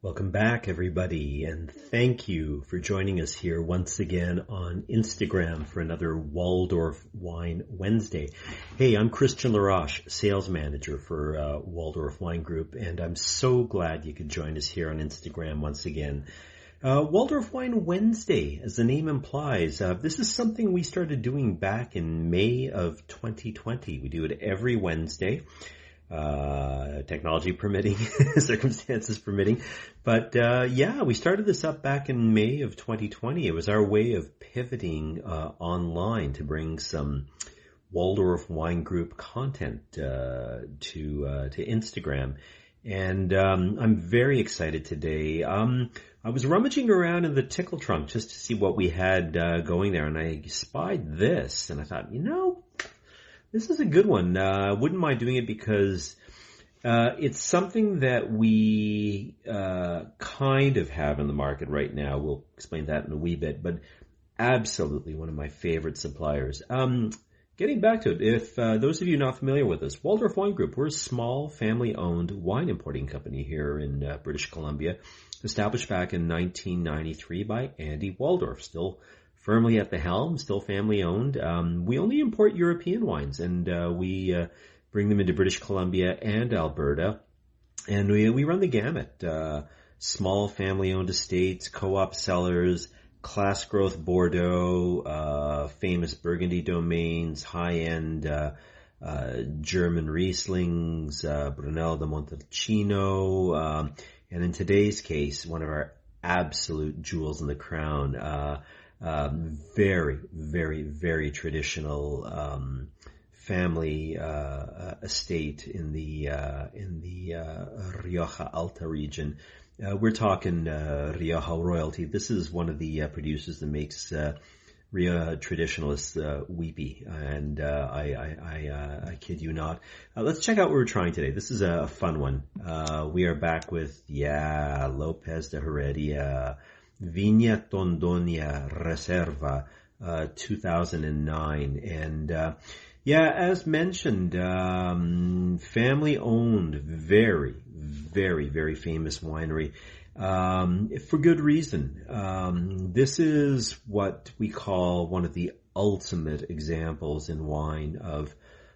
Welcome back, everybody, and thank you for joining us here once again on Instagram for another Waldorf Wine Wednesday. Hey, I'm Christian Laroche, sales manager for Waldorf Wine Group, and I'm so glad you could join us here on Instagram once again. Waldorf Wine Wednesday, as the name implies, this is something we started doing back in May of 2020. We do it every Wednesday. Technology permitting, circumstances permitting. But we started this up back in May of 2020. It was our way of pivoting online to bring some Waldorf Wine Group content to Instagram. And I'm very excited today. I was rummaging around in the tickle trunk just to see what we had going there, and I spied this, and I thought, this is a good one. I wouldn't mind doing it because it's something that we kind of have in the market right now. We'll explain that in a wee bit, but absolutely one of my favorite suppliers. Getting back to it, if those of you not familiar with us, Waldorf Wine Group, we're a small family-owned wine importing company here in British Columbia, established back in 1993 by Andy Waldorf, still firmly at the helm, still family-owned. We only import European wines, and we bring them into British Columbia and Alberta. And we run the gamut. Small family-owned estates, co-op cellars, class growth Bordeaux, famous Burgundy domains, high-end German Rieslings, Brunello de Montalcino, and in today's case, one of our absolute jewels in the crown, very, very, very traditional family estate in the Rioja Alta region. We're talking Rioja royalty. This is one of the producers that makes Rioja traditionalists weepy, and I kid you not. Let's check out what we're trying today. This is a fun one. We are back with Lopez de Heredia, Vina Tondonia Reserva, 2009. And as mentioned, family-owned, very, very, very famous winery, for good reason. This is what we call one of the ultimate examples in wine of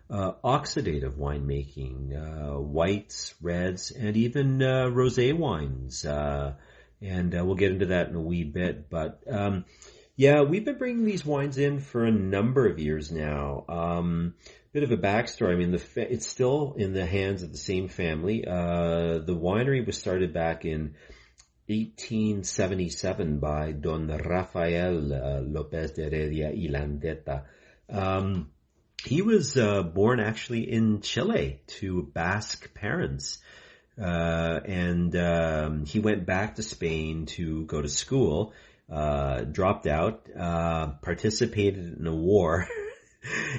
oxidative winemaking, whites, reds, and even rosé wines. And we'll get into that in a wee bit. But we've been bringing these wines in for a number of years now. Bit of a backstory. I mean, it's still in the hands of the same family. The winery was started back in 1877 by Don Rafael Lopez de Heredia y Landeta. He was born actually in Chile to Basque parents. And he went back to Spain to go to school, dropped out, participated in a war,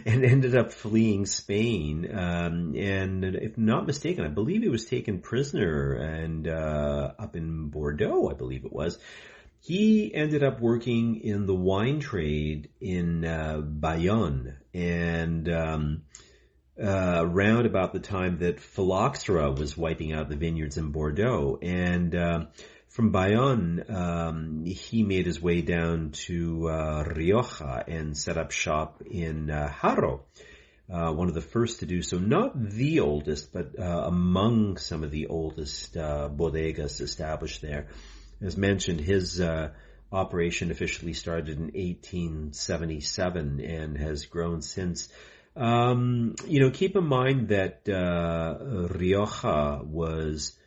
and ended up fleeing Spain. And if not mistaken, I believe he was taken prisoner and up in Bordeaux, I believe it was. He ended up working in the wine trade in Bayonne, and around about the time that phylloxera was wiping out the vineyards in Bordeaux. And from Bayonne, he made his way down to Rioja and set up shop in Haro, one of the first to do so. Not the oldest, but among some of the oldest bodegas established there. As mentioned, his operation officially started in 1877 and has grown since. Keep in mind that Rioja was,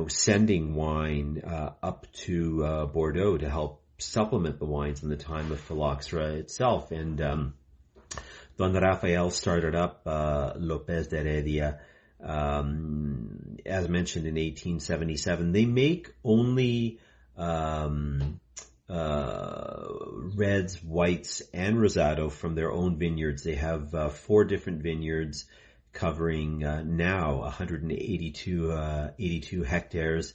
sending wine up to Bordeaux to help supplement the wines in the time of phylloxera itself. And Don Rafael started up Lopez de Heredia, as mentioned, in 1877. They make only reds, whites, and rosado from their own vineyards. They have 4 different vineyards covering now 182 hectares,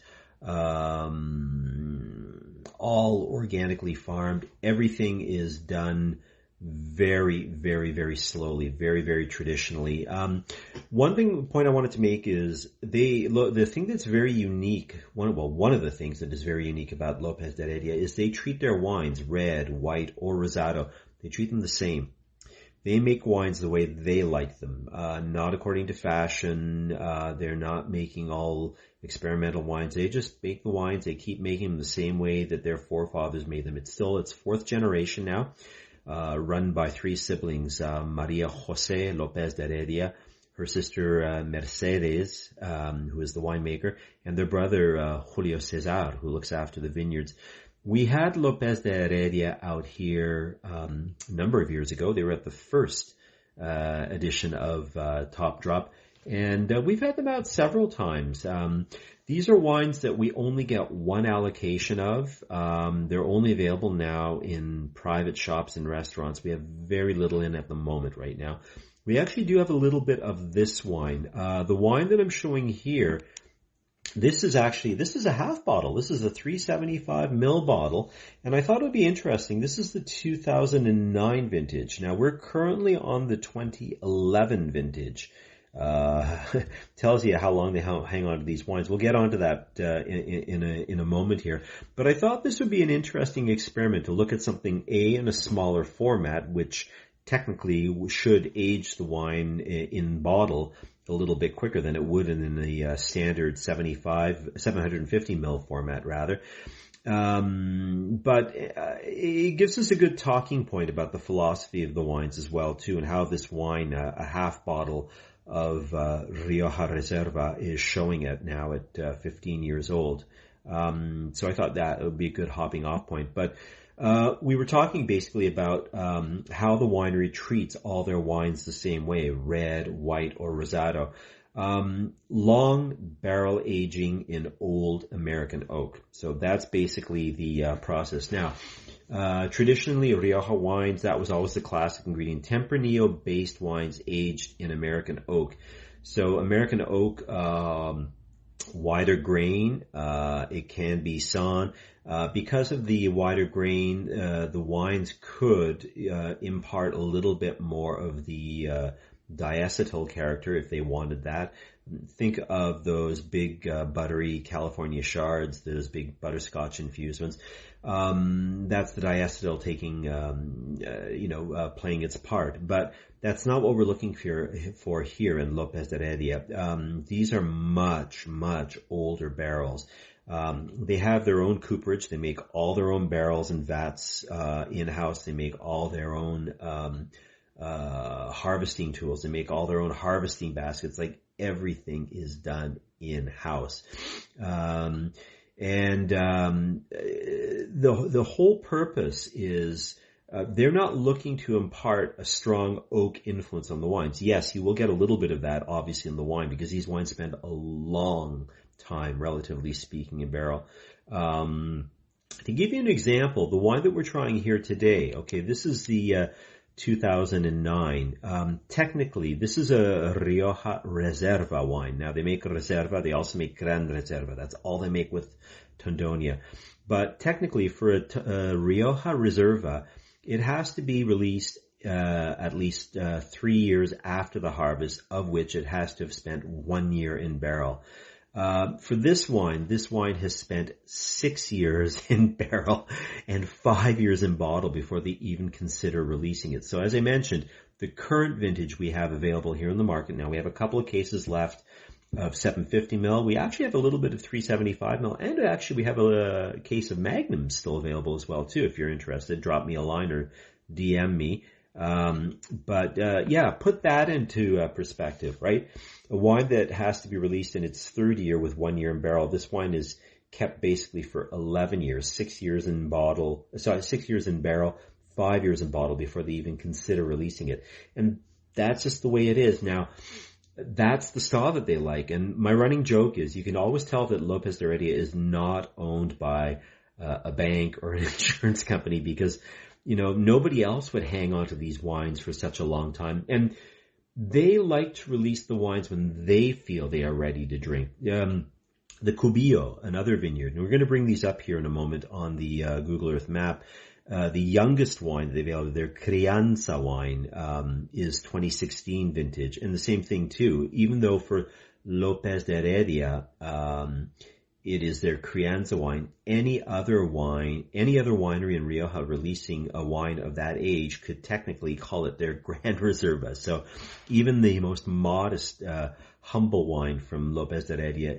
all organically farmed. Everything is done very, very, very slowly, very, very traditionally. Point I wanted to make is the thing that's very unique, one of the things that is very unique about Lopez de Heredia is they treat their wines, red, white, or rosado, they treat them the same. They make wines the way they like them, not according to fashion. They're not making all experimental wines. They just make the wines. They keep making them the same way that their forefathers made them. It's fourth generation now, run by three siblings, Maria Jose Lopez de Heredia, her sister Mercedes, who is the winemaker, and their brother Julio Cesar, who looks after the vineyards. We had Lopez de Heredia out here a number of years ago. They were at the first edition of Top Drop, and we've had them out several times. These are wines that we only get one allocation of. They're only available now in private shops and restaurants. We have very little in at the moment right now. We actually do have a little bit of this wine. The wine that I'm showing here, this is a half bottle. This is a 375 ml bottle, and I thought it would be interesting. This is the 2009 vintage. Now we're currently on the 2011 vintage. Tells you how long they hang on to these wines. We'll get onto that in a moment here. But I thought this would be an interesting experiment to look at something in a smaller format, which technically should age the wine in bottle a little bit quicker than it would in the standard 750 ml format rather. But it gives us a good talking point about the philosophy of the wines as well too, and how this wine, a half bottle of Rioja Reserva, is showing it now at 15 years old. So I thought that would be a good hopping off point. But we were talking basically about how the winery treats all their wines the same way, red, white, or rosado. Long barrel aging in old American oak. So that's basically the process. Now, traditionally, Rioja wines, that was always the classic ingredient. Tempranillo-based wines aged in American oak. So American oak, wider grain, it can be sawn. Because of the wider grain, the wines could impart a little bit more of the diacetyl character if they wanted that. Think of those big buttery California shards, those big butterscotch infused ones. That's the diacetyl taking, playing its part. But that's not what we're looking for here in Lopez de Heredia. These are much, much older barrels. They have their own cooperage. They make all their own barrels and vats in-house. They make all their own harvesting tools. They make all their own harvesting baskets. Like, everything is done in-house. The whole purpose is they're not looking to impart a strong oak influence on the wines. Yes, you will get a little bit of that, obviously, in the wine, because these wines spend a long time, relatively speaking, in barrel. To give you an example, the wine that we're trying here today, okay, this is the 2009. Technically, this is a Rioja Reserva wine. Now, they make Reserva. They also make Gran Reserva. That's all they make with Tondonia. But technically, for a Rioja Reserva, it has to be released at least 3 years after the harvest, of which it has to have spent 1 year in barrel. For this wine has spent 6 years in barrel and 5 years in bottle before they even consider releasing it. So as I mentioned, the current vintage we have available here in the market now, we have a couple of cases left of 750 ml. We actually have a little bit of 375 ml, and actually we have a case of Magnums still available as well too. If you're interested, drop me a line or DM me. Put that into perspective, right? A wine that has to be released in its third year with 1 year in barrel. This wine is kept basically for 11 years, 6 years in barrel, 5 years in bottle before they even consider releasing it. And that's just the way it is. Now, that's the style that they like. And my running joke is you can always tell that Lopez de Heredia is not owned by a bank or an insurance company, because nobody else would hang on to these wines for such a long time. And they like to release the wines when they feel they are ready to drink. The Cubillo, another vineyard, and we're going to bring these up here in a moment on the Google Earth map. The youngest wine that they've available, their Crianza wine, is 2016 vintage. And the same thing too, even though for Lopez de Heredia, it is their Crianza wine. Any other winery in Rioja releasing a wine of that age could technically call it their Grand Reserva. So even the most modest, humble wine from Lopez de Heredia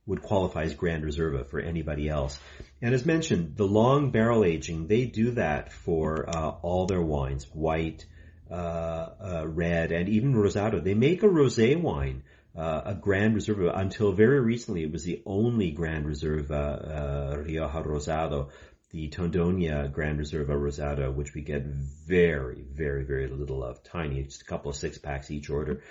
would qualify as Grand Reserva for anybody else. And as mentioned, the long barrel aging, they do that for all their wines, white, red, and even Rosado. They make a rosé wine, a Grand Reserva. Until very recently, it was the only Grand Reserva, Rioja Rosado, the Tondonia Grand Reserva Rosado, which we get very, very, very little of. Tiny, just a couple of 6-packs each order.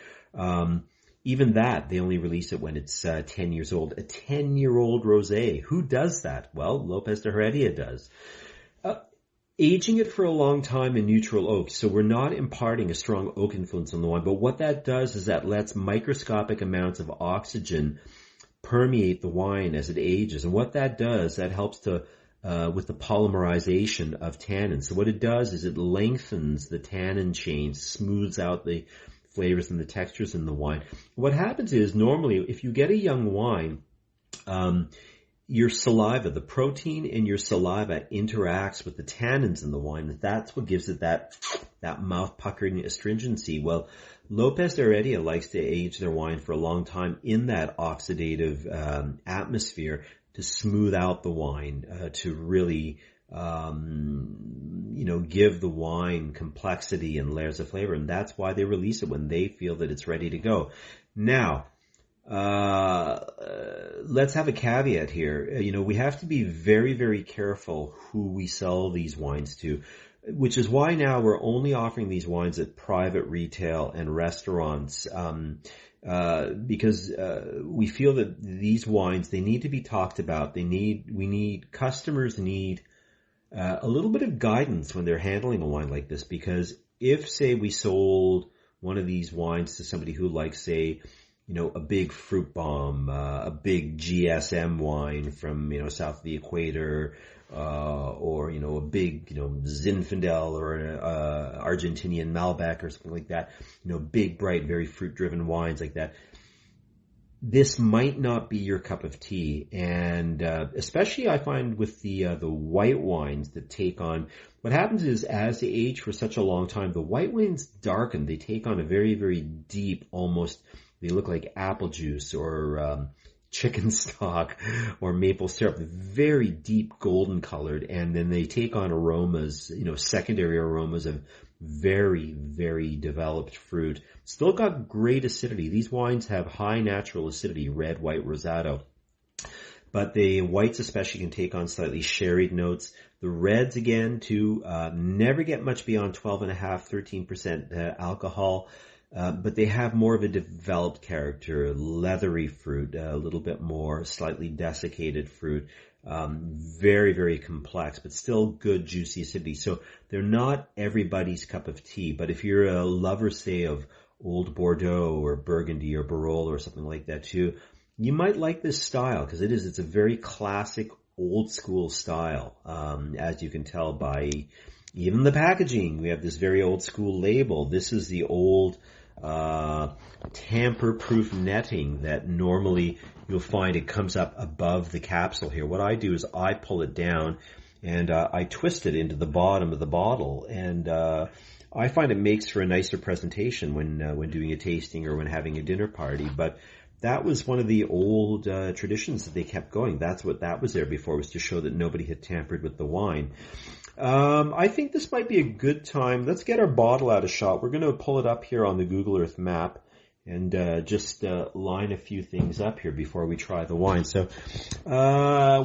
Even that, they only release it when it's 10 years old. A 10-year-old rosé. Who does that? Well, Lopez de Heredia does. Aging it for a long time in neutral oak. So we're not imparting a strong oak influence on the wine. But what that does is that lets microscopic amounts of oxygen permeate the wine as it ages. And what that does, that helps to with the polymerization of tannins. So what it does is it lengthens the tannin chain, smooths out the flavors and the textures in the wine. What happens is normally if you get a young wine, your saliva, the protein in your saliva interacts with the tannins in the wine. That's what gives it that mouth puckering astringency. Well, Lopez de Heredia likes to age their wine for a long time in that oxidative atmosphere to smooth out the wine, to really give the wine complexity and layers of flavor. And that's why they release it when they feel that it's ready to go. Now, let's have a caveat here. We have to be very, very careful who we sell these wines to, which is why now we're only offering these wines at private retail and restaurants, because we feel that these wines, they need to be talked about. Customers need a little bit of guidance when they're handling a wine like this, because if, say, we sold one of these wines to somebody who likes, say, a big fruit bomb, a big GSM wine from, south of the equator, or, a big, Zinfandel or Argentinian Malbec or something like that, big, bright, very fruit-driven wines like that. This might not be your cup of tea. And especially I find with the white wines that take on, what happens is as they age for such a long time, the white wines darken. They take on a very, very deep, almost, they look like apple juice or chicken stock or maple syrup, very deep golden colored, and then they take on aromas, secondary aromas of very, very developed fruit. Still got great acidity. These wines have high natural acidity, red, white, rosado. But the whites especially can take on slightly sherried notes. The reds, again, too, never get much beyond 12.5%, 13% alcohol. But they have more of a developed character, leathery fruit, a little bit more slightly desiccated fruit, very, very complex, but still good juicy acidity. So they're not everybody's cup of tea, but if you're a lover, say, of Old Bordeaux or Burgundy or Barolo or something like that too, you might like this style, because it's a very classic old school style, as you can tell by even the packaging. We have this very old school label. This is the old tamper-proof netting that normally you'll find it comes up above the capsule here. What I do is I pull it down and I twist it into the bottom of the bottle, and I find it makes for a nicer presentation when doing a tasting or when having a dinner party. But that was one of the old traditions that they kept going. That's what that was there before, was to show that nobody had tampered with the wine. I think this might be a good time. Let's get our bottle out of shot. We're going to pull it up here on the Google Earth map and just line a few things up here before we try the wine. So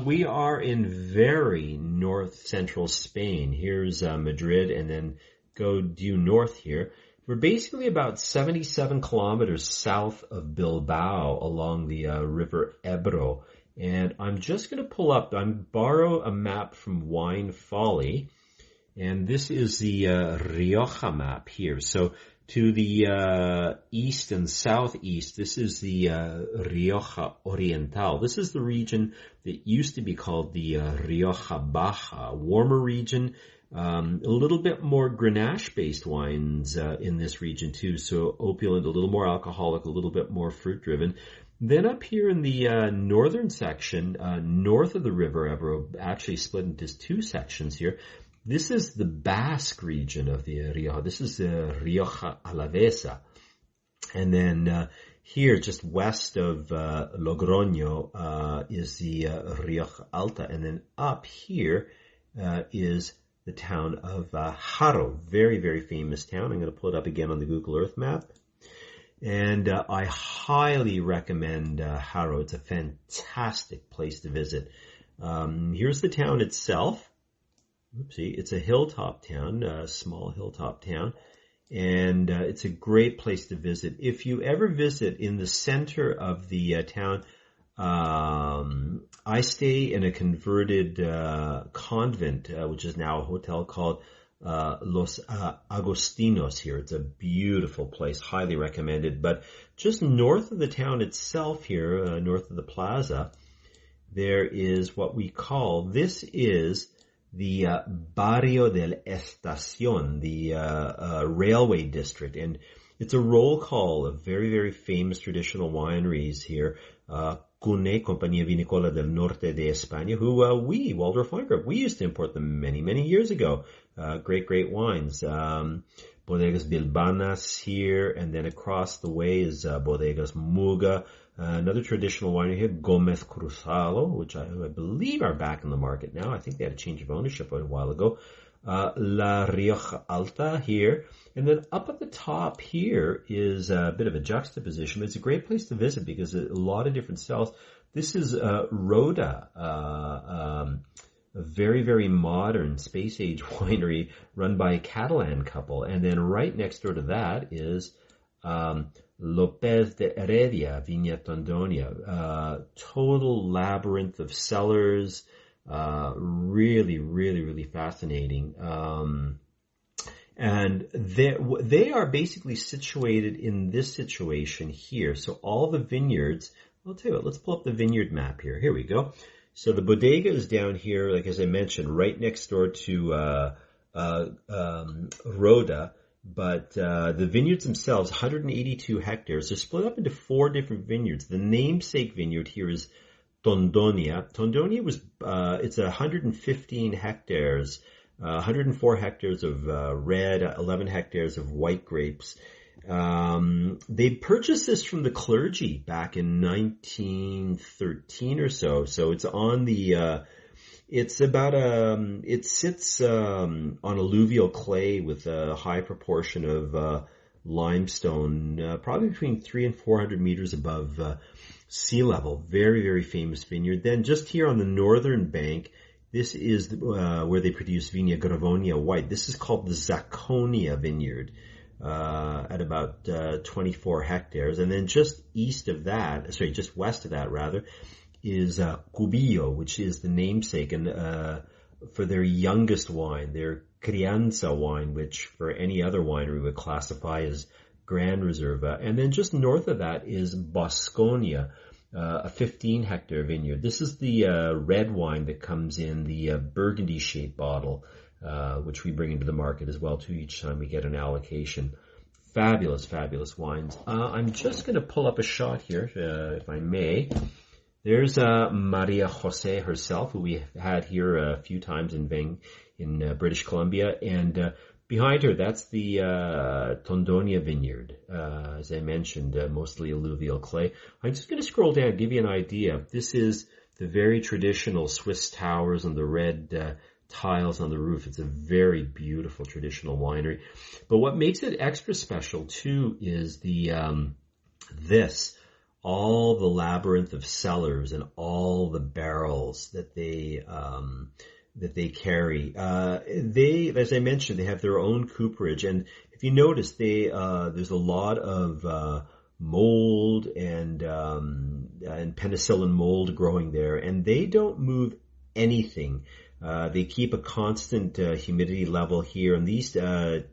we are in very north-central Spain. Here's Madrid, and then go due north here. We're basically about 77 kilometers south of Bilbao along the river Ebro. And I'm just going to borrow a map from Wine Folly. And this is the Rioja map here. So To the east and southeast, this is the Rioja Oriental. This is the region that used to be called the Rioja Baja, warmer region. A little bit more Grenache-based wines in this region too, so opulent, a little more alcoholic, a little bit more fruit-driven. Then up here in the northern section, north of the river Ebro, actually split into two sections here. This is the Basque region of the Rioja. This is the Rioja Alavesa. And then here, just west of Logroño, is the Rioja Alta. And then up here is the town of Haro. Very, very famous town. I'm going to pull it up again on the Google Earth map. And I highly recommend Haro. It's a fantastic place to visit. Here's the town itself. Oopsie, it's a hilltop town, a small hilltop town, and it's a great place to visit. If you ever visit in the center of the town, I stay in a converted convent, which is now a hotel called Los Agostinos here. It's a beautiful place, highly recommended. But just north of the town itself here, north of the plaza, there is what we call, this is the Barrio del Estación, the railway district. And it's a roll call of very, very famous traditional wineries here. Cune, Compañía Vinícola del Norte de España, who we, Waldorf Wine Group, we used to import them many, many years ago. Great, great wines. Bodegas Bilbanas here, and then across the way is Bodegas Muga. Another traditional winery here, Gomez Cruzado, which I believe are back in the market now. I think they had a change of ownership a while ago. La Rioja Alta here. And then up at the top here is a bit of a juxtaposition. It's a great place to visit because a lot of different styles. This is Rhoda, a very, very modern space-age winery run by a Catalan couple. And then right next door to that is Lopez de Heredia, Vina Tondonia. Total labyrinth of cellars. Really, really, really fascinating. And they are basically situated in this situation here. So all the vineyards, I'll tell you what, let's pull up the vineyard map here. Here we go. So the bodega is down here, like as I mentioned, right next door to Rhoda. But the vineyards themselves, 182 hectares. They're split up into 4 different vineyards. The namesake vineyard here is Tondonia. Tondonia was, it's 115 hectares, 104 hectares of red, 11 hectares of white grapes. They purchased this from the clergy back in 1913 or so. So it's on the, it's about it sits on alluvial clay with a high proportion of limestone, probably between 300 and 400 meters above sea level. Very, very famous vineyard. Then just here on the northern bank, this is where they produce Vina Gravonia white. This is called the Zaconia vineyard at about 24 hectares. And then just west of that rather, is Cubillo, which is the namesake and for their youngest wine, their Crianza wine, which for any other winery would classify as Grand Reserva. And then just north of that is Bosconia, a 15-hectare vineyard. This is the red wine that comes in the burgundy-shaped bottle, which we bring into the market as well, too, each time we get an allocation. Fabulous, fabulous wines. I'm just going to pull up a shot here, if I may. There's Maria Jose herself, who we had here a few times in British Columbia, and behind her, that's the Tondonia vineyard. As I mentioned, mostly alluvial clay. I'm just going to scroll down, give you an idea. This is the very traditional Swiss towers and the red tiles on the roof. It's a very beautiful traditional winery. But what makes it extra special too is all the labyrinth of cellars and all the barrels that they carry. They, as I mentioned, they have their own cooperage, and if you notice, there's a lot of mold and penicillin mold growing there, and they don't move anything. They keep a constant humidity level here, and these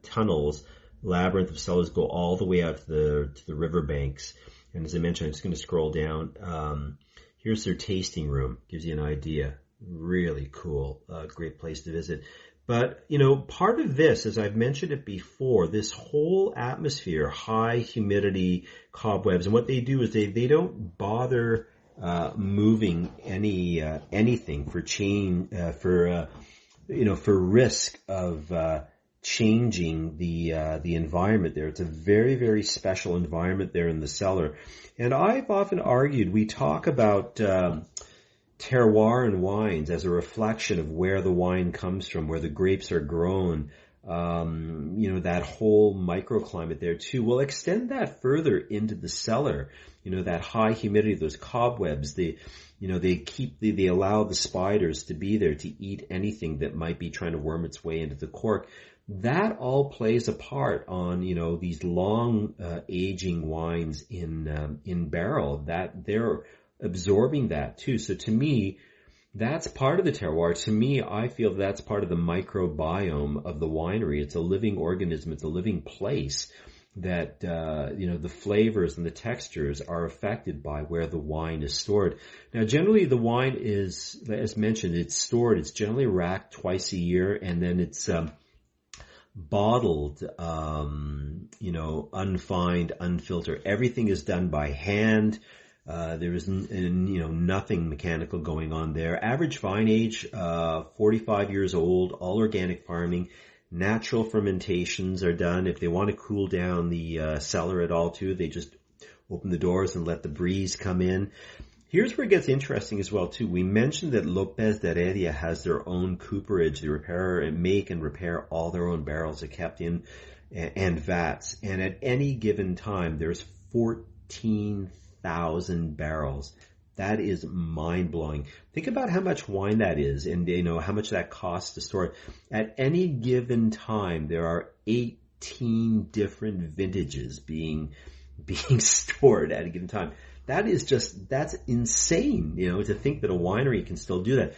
tunnels labyrinth of cellars go all the way out to the riverbanks. And as I mentioned, I'm just going to scroll down. Here's their tasting room. Gives you an idea. Really cool. Great place to visit. But, part of this, as I've mentioned it before, this whole atmosphere, high humidity, cobwebs, and what they do is they don't bother moving anything for change, for risk of changing the environment there. It's a very, very special environment there in the cellar. And I've often argued, we talk about terroir and wines as a reflection of where the wine comes from, where the grapes are grown, that whole microclimate there too. Well, extend that further into the cellar, that high humidity, those cobwebs, they allow the spiders to be there to eat anything that might be trying to worm its way into the cork. That all plays a part on, these long, aging wines in barrel, that they're absorbing that too. So to me, that's part of the terroir. To me, I feel that's part of the microbiome of the winery. It's a living organism. It's a living place that, the flavors and the textures are affected by where the wine is stored. Now, generally the wine is, as mentioned, it's stored. It's generally racked twice a year, and then it's, bottled, unfined, unfiltered. Everything is done by hand. There is, nothing mechanical going on there. Average vine age, 45 years old, all organic farming. Natural fermentations are done. If they want to cool down the cellar at all too, they just open the doors and let the breeze come in. Here's where it gets interesting as well too. We mentioned that Lopez de Heredia has their own cooperage. They make and repair all their own barrels. Are kept in and vats. And at any given time, there's 14,000 barrels. That is mind-blowing. Think about how much wine that is, and how much that costs to store it. At any given time, there are 18 different vintages being stored at a given time. That's insane, to think that a winery can still do that.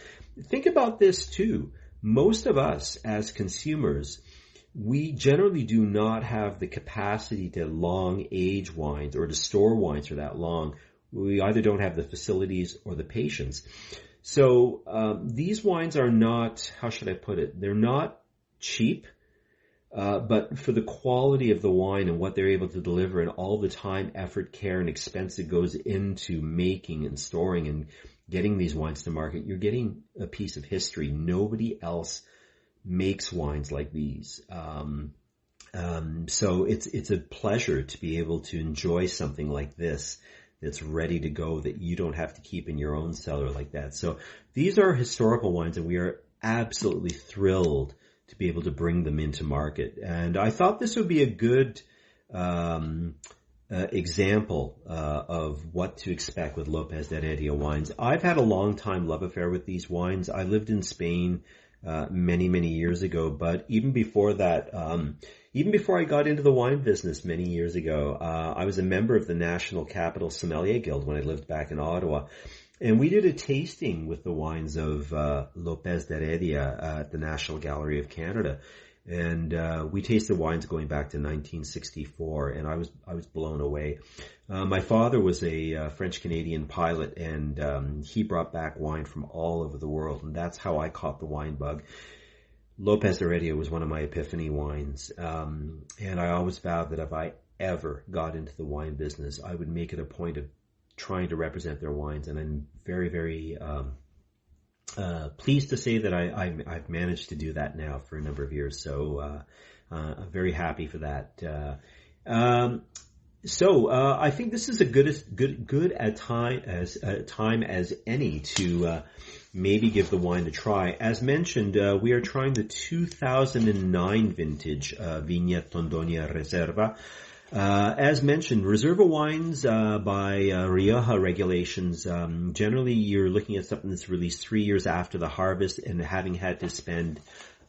Think about this too. Most of us as consumers, we generally do not have the capacity to long age wines or to store wines for that long. We either don't have the facilities or the patience. So these wines are not, how should I put it? They're not cheap. But for the quality of the wine and what they're able to deliver and all the time, effort, care, and expense that goes into making and storing and getting these wines to market, you're getting a piece of history. Nobody else makes wines like these. So it's a pleasure to be able to enjoy something like this that's ready to go, that you don't have to keep in your own cellar like that. So these are historical wines, and we are absolutely thrilled to be able to bring them into market. And I thought this would be a good example of what to expect with Lopez de Heredia wines. I've had a long time love affair with these wines. I lived in Spain many, many years ago, but even before that, even before I got into the wine business many years ago, I was a member of the National Capital Sommelier Guild when I lived back in Ottawa. And we did a tasting with the wines of Lopez de Heredia at the National Gallery of Canada. And we tasted wines going back to 1964, and I was blown away. My father was a French-Canadian pilot, and he brought back wine from all over the world, and that's how I caught the wine bug. Lopez de Heredia was one of my epiphany wines, and I always vowed that if I ever got into the wine business, I would make it a point of trying to represent their wines, and I'm very, very pleased to say that I've managed to do that now for a number of years. So I'm very happy for that. So I think this is a good time as any to maybe give the wine a try. As mentioned, we are trying the 2009 vintage Vina Tondonia Reserva. As mentioned, Reserva wines by Rioja regulations, generally you're looking at something that's released 3 years after the harvest and having had to spend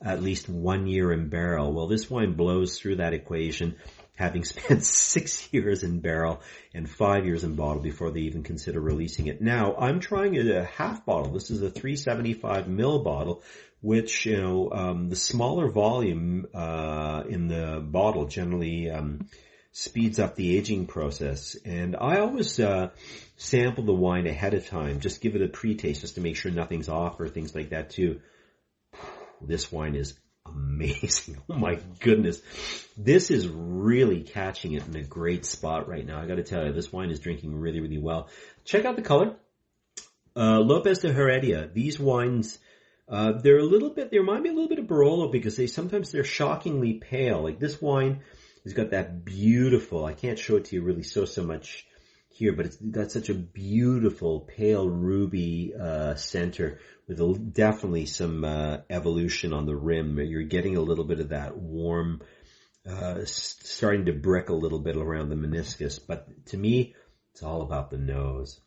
at least 1 year in barrel. Well, this wine blows through that equation. having spent 6 years in barrel and 5 years in bottle before they even consider releasing it. Now, I'm trying a half bottle. This is a 375 ml bottle, which, the smaller volume in the bottle generally speeds up the aging process. And I always sample the wine ahead of time, just give it a pre-taste just to make sure nothing's off or things like that too. This wine is amazing. Oh my goodness. This is really catching it in a great spot right now. I got to tell you, this wine is drinking really, really well. Check out the color. Lopez de Heredia. These wines, they remind me a little bit of Barolo because sometimes they're shockingly pale. Like this wine has got that beautiful, I can't show it to you really so much here, but it's got such a beautiful pale ruby center with definitely some evolution on the rim. You're getting a little bit of that warm, starting to brick a little bit around the meniscus. But to me, it's all about the nose.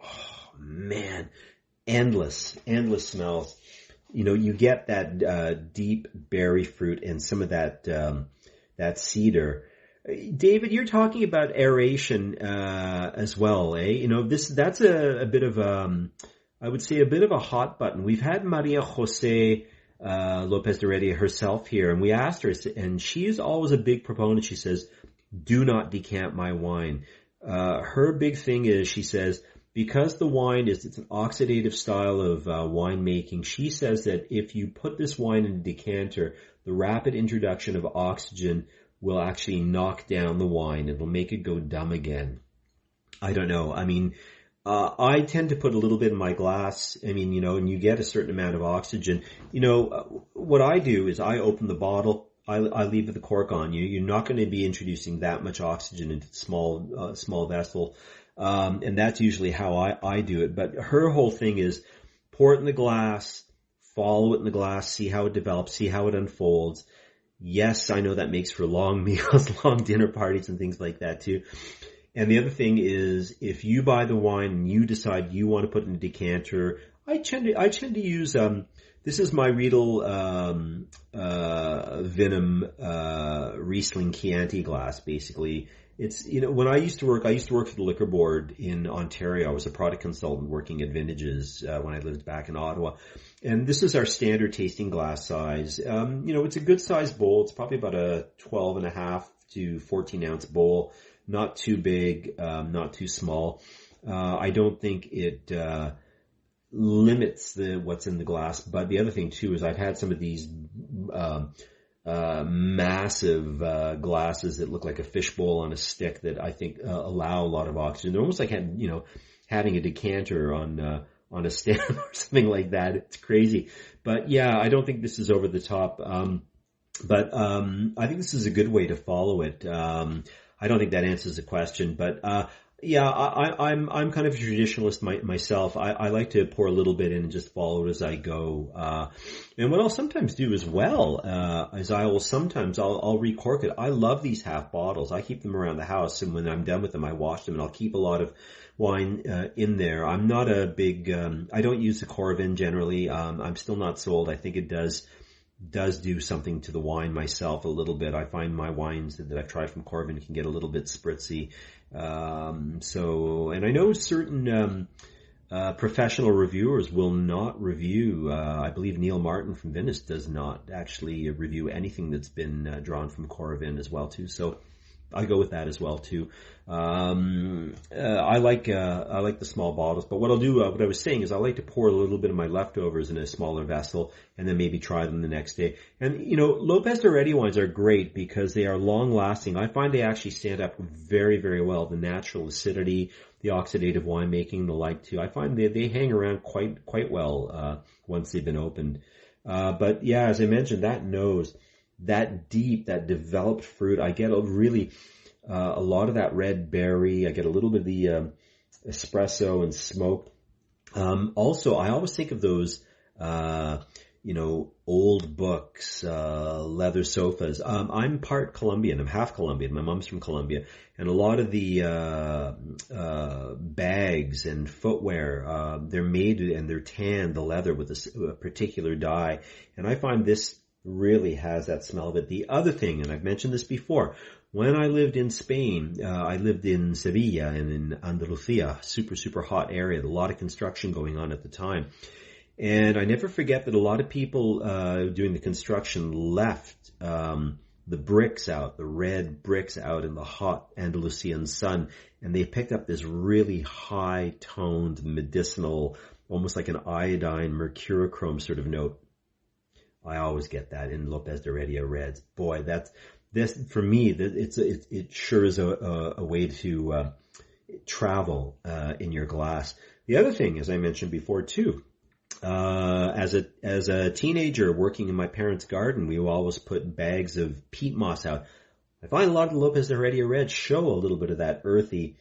Oh man, endless smells. You get that deep berry fruit and some of that cedar. David, you're talking about aeration as well, eh? That's a bit of I would say a bit of a hot button. We've had Maria Jose Lopez de Heredia herself here, and we asked her, and she is always a big proponent. She says, "Do not decant my wine." Her big thing is, she says, because the wine it's an oxidative style of winemaking. She says that if you put this wine in a decanter, the rapid introduction of oxygen will actually knock down the wine. It'll make it go dumb again. I don't know. I mean, I tend to put a little bit in my glass. I mean, and you get a certain amount of oxygen. What I do is I open the bottle. I leave the cork on. You're not going to be introducing that much oxygen into the small vessel. And that's usually how I do it. But her whole thing is pour it in the glass, follow it in the glass, see how it develops, see how it unfolds. Yes, I know that makes for long meals, long dinner parties and things like that too. And the other thing is, if you buy the wine and you decide you want to put it in a decanter, I tend to use, this is my Riedel, Vinum, Riesling Chianti glass, basically. It's, when I used to work for the liquor board in Ontario. I was a product consultant working at vintages, when I lived back in Ottawa. And this is our standard tasting glass size. It's a good sized bowl. It's probably about a 12.5 to 14 ounce bowl. Not too big, not too small. I don't think it, limits what's in the glass. But the other thing too is I've had some of these, massive glasses that look like a fishbowl on a stick that I think allow a lot of oxygen. They're almost like having a decanter on a stand or something like that. It's crazy. But yeah, I don't think this is over the top. But I think this is a good way to follow it. I don't think that answers the question, but yeah, I'm kind of a traditionalist myself. I like to pour a little bit in and just follow it as I go. And what I'll sometimes do as well, is I'll recork it. I love these half bottles. I keep them around the house, and when I'm done with them, I wash them, and I'll keep a lot of wine in there. I'm not a big, I don't use the Corvin generally. I'm still not sold. I think it does do something to the wine myself a little bit. I find my wines that I've tried from Corvin can get a little bit spritzy. And I know certain professional reviewers will not review. I believe Neil Martin from Venice does not actually review anything that's been drawn from Corvin as well too. So I go with that as well too. I like the small bottles, but what I'll do, what I was saying is I like to pour a little bit of my leftovers in a smaller vessel and then maybe try them the next day. And, Lopez de Heredia wines are great because they are long lasting. I find they actually stand up very, very well. The natural acidity, the oxidative winemaking, the like too. I find they hang around quite well, once they've been opened. But yeah, as I mentioned, that nose, that deep, that developed fruit, I get a lot of that red berry. I get a little bit of the espresso and smoke. Also, I always think of those, old books, leather sofas. I'm part Colombian. I'm half Colombian. My mom's from Colombia. And a lot of the bags and footwear, they're made and they're tanned, the leather, with a particular dye. And I find this really has that smell of it. The other thing, and I've mentioned this before, when I lived in Spain, I lived in Sevilla and in Andalusia, super, super hot area, a lot of construction going on at the time. And I never forget that a lot of people doing the construction left the bricks out, the red bricks out in the hot Andalusian sun, and they picked up this really high-toned, medicinal, almost like an iodine mercurochrome sort of note. I always get that in Lopez de Heredia Reds. Boy, this for me. It sure is a way to travel in your glass. The other thing, as I mentioned before too, as a teenager working in my parents' garden, we always put bags of peat moss out. I find a lot of the Lopez de Heredia Reds show a little bit of that earthy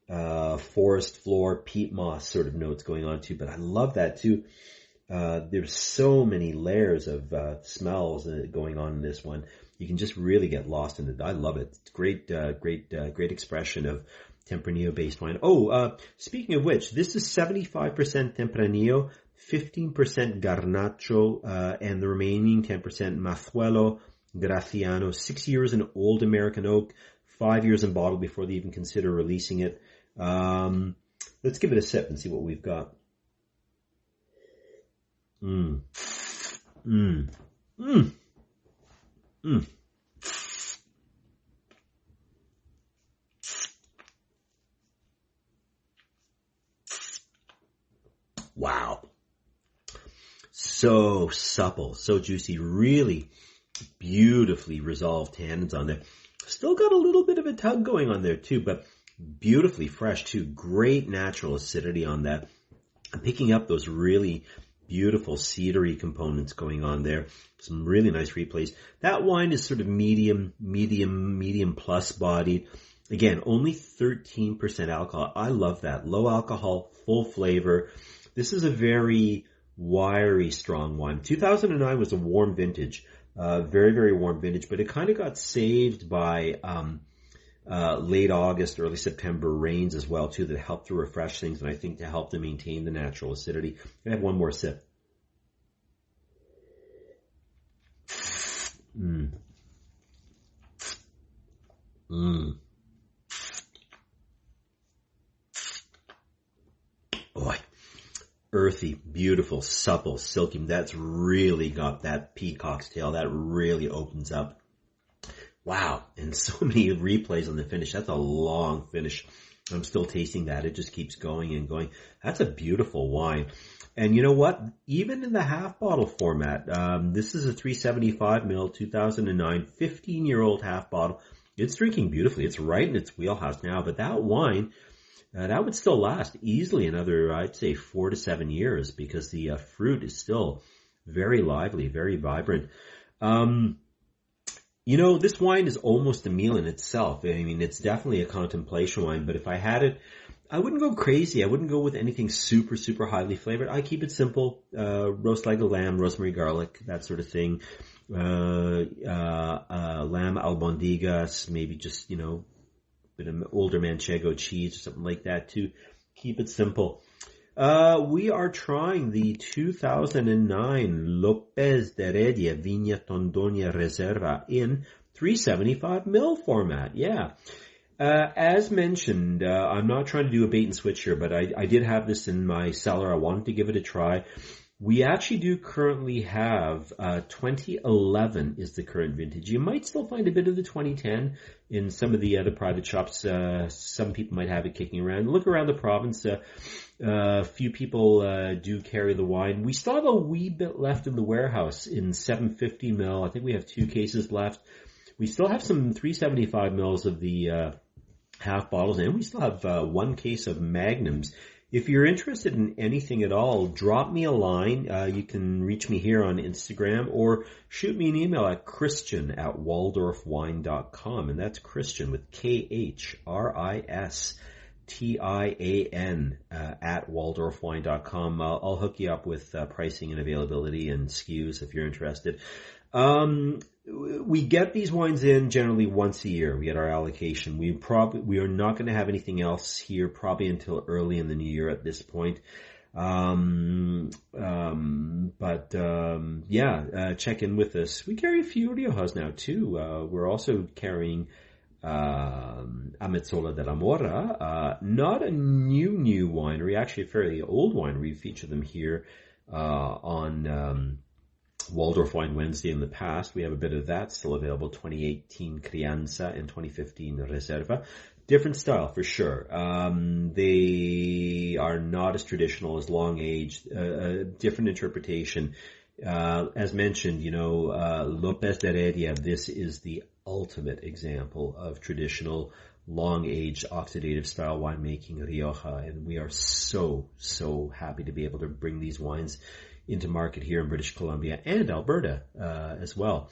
forest floor peat moss sort of notes going on too, but I love that too. There's so many layers of smells going on in this one. You can just really get lost in it. I love it. It's great expression of Tempranillo-based wine. Speaking of which, this is 75% Tempranillo, 15% Garnacho, and the remaining 10% Mazuelo, Graciano. 6 years in old American oak, 5 years in bottle before they even consider releasing it. Let's give it a sip and see what we've got. Wow. So supple, so juicy, really beautifully resolved tannins on there. Still got a little bit of a tug going on there too, but beautifully fresh too. Great natural acidity on that. I'm picking up those really beautiful cedary components going on there. Some really nice replays. That wine is sort of medium plus bodied. Again, only 13% alcohol. I love that. Low alcohol, full flavor. This is a very wiry, strong wine. 2009 was a warm vintage. Very, very warm vintage, but it kind of got saved by late August, early September rains as well too, that helped to refresh things, and I think to help to maintain the natural acidity. I have one more sip. Boy, earthy, beautiful, supple, silky. That's really got that peacock's tail. That really opens up. Wow, and so many replays on the finish. That's a long finish. I'm still tasting that. It just keeps going and going. That's a beautiful wine. And you know what? Even in the half bottle format, this is a 375 ml 2009 15-year-old half bottle. It's drinking beautifully. It's right in its wheelhouse now. But that wine, that would still last easily another, I'd say, 4 to 7 years, because the fruit is still very lively, very vibrant. You know, this wine is almost a meal in itself. I mean, it's definitely a contemplation wine, but if I had it, I wouldn't go crazy. I wouldn't go with anything super, super highly flavored. I keep it simple. Roast leg of lamb, rosemary, garlic, that sort of thing. Lamb albondigas, maybe just, you know, a bit of older manchego cheese or something like that too. Keep it simple. We are trying the 2009 Lopez de Heredia Vina Tondonia Reserva in 375 ml format. Yeah. As mentioned, I'm not trying to do a bait and switch here, but I did have this in my cellar. I wanted to give it a try. We actually do currently have 2011 is the current vintage. You might still find a bit of the 2010 in some of the other private shops. Some people might have it kicking around. Look around the province. Few people do carry the wine. We still have a wee bit left in the warehouse in 750 ml. I think we have 2 cases left. We still have some 375 mils of the half bottles, and we still have 1 case of magnums. If you're interested in anything at all, drop me a line. You can reach me here on Instagram, or shoot me an email at christian@waldorfwine.com. And that's Christian with KHRISTIAN at waldorfwine.com. I'll hook you up with pricing and availability and SKUs if you're interested. We get these wines in generally once a year. We get our allocation. We are not going to have anything else here probably until early in the new year at this point. Check in with us. We carry a few Riojas now too. We're also carrying Ametzola de la Mora, not a new winery, actually a fairly old winery. We feature them here on Waldorf Wine Wednesday in the past. We have a bit of that still available, 2018 Crianza and 2015 Reserva. Different style for sure. They are not as traditional as long aged, different interpretation. As mentioned, Lopez de Heredia, this is the ultimate example of traditional long-aged oxidative style winemaking Rioja, and we are so happy to be able to bring these wines into market here in British Columbia and Alberta as well.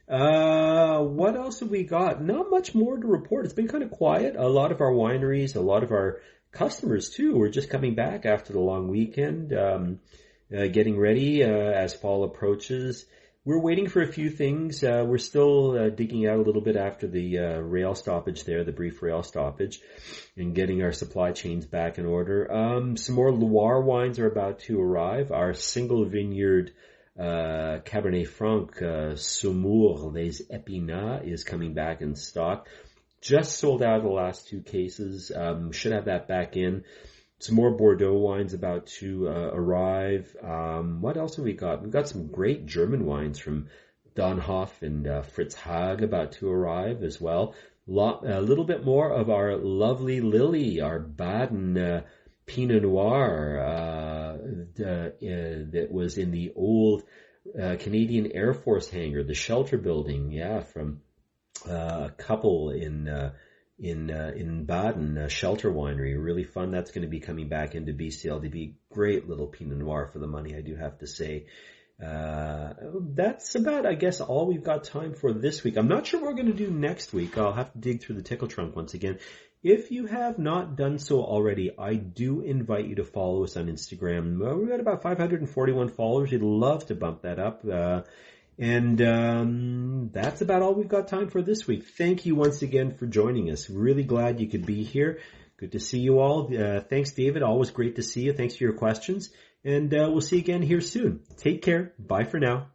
What else have we got? Not much more to report. It's been kind of quiet. A lot of our wineries, a lot of our customers too, were just coming back after the long weekend, getting ready as fall approaches. We're waiting for a few things. We're still digging out a little bit after the rail stoppage there, the brief rail stoppage, and getting our supply chains back in order. Some more Loire wines are about to arrive. Our single vineyard Cabernet Franc Saumur les Épinards is coming back in stock. Just sold out the last 2 cases. Should have that back in. Some more Bordeaux wines about to arrive. What else have we got? We've got some great German wines from Donhoff and Fritz Haag about to arrive as well. A little bit more of our lovely Lily, our Baden Pinot Noir that was in the old Canadian Air Force hangar, the shelter building, from a couple in Baden, Shelter Winery. Really fun. That's going to be coming back into BCLDB. Great little Pinot Noir for the money, I do have to say. That's about, I guess, all we've got time for this week. I'm not sure what we're going to do next week. I'll have to dig through the tickle trunk once again. If you have not done so already, I do invite you to follow us on Instagram. We've got about 541 followers. We'd love to bump that up. That's about all we've got time for this week. Thank you once again for joining us. Really glad you could be here. Good to see you all. Thanks, David. Always great to see you. Thanks for your questions. And we'll see you again here soon. Take care. Bye for now.